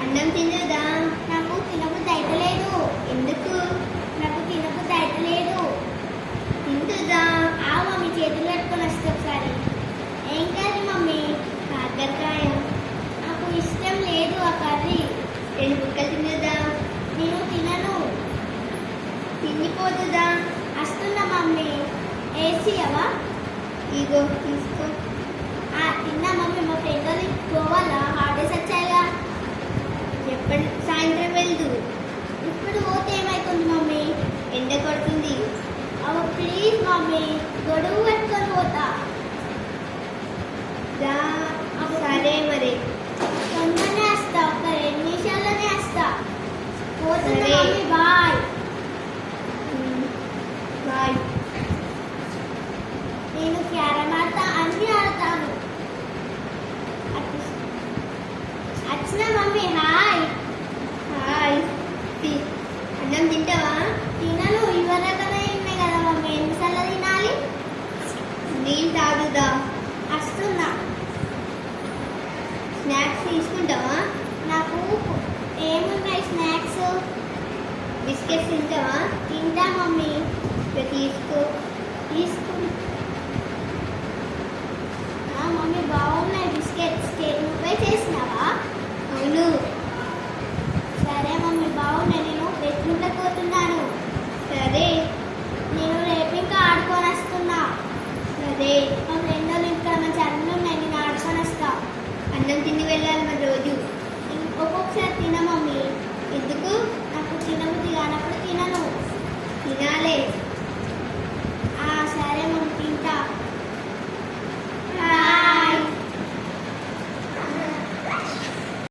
అన్నం తినదా? నాకు తినబుద్ధి అయితలేదు. ఎందుకు? నాకు తినబుద్ధి అయితలేదు. తింటుదా? ఆ మమ్మీ చేతులు పెట్టుకొని వస్తే ఒకసారి. ఏం కర్రీ మమ్మీ? కాకరకాయ. నాకు ఇష్టం లేదు ఆ కర్రీ. 2 ముక్కలు తినదా? నేను తినను. తిండిపోతుందా? వస్తున్నా మమ్మీ. ఏసీయవా? ఇగో తీసుకో. తిన్నా మమ్మీ. మా ఫ్రెండ్ వాళ్ళకి పోవాలా? హాలిడేస్ వచ్చాయిగా. చెప్పండి, సాయంత్రం వెళ్దు. ఇప్పుడు పోతే ఏమవుతుంది మమ్మీ? ఎండ కొడుతుంది. అవ్వ ప్లీజ్ మమ్మీ, గొడుగు పెట్టుకొని పోతా. దా. సరే మరి. తొందరనే వస్తా, ఒక 2 నిమిషాల్లోనే వస్తా. పోతున్నా సరే. Mummy, bye. బాయ్. నేను క్యారమ్ ఆడతా, అన్నీ ఆడతాను. వచ్చిన మమ్మీ, హాయ్. హాయ్. అన్నం తింటావా? తినను, ఇవ్వరకనే ఉన్నాయి కదా మమ్మీ. ఎన్నిసార్లు తినాలి? నీళ్ళు తాగుదా? వస్తున్నా. స్నాక్స్ తీసుకుంటావా? నాకు ఏమున్నాయి స్నాక్స్? బిస్కెట్స్ తింటావా? తింటా మమ్మీ. ఇక తీసుకో. తీసుకో.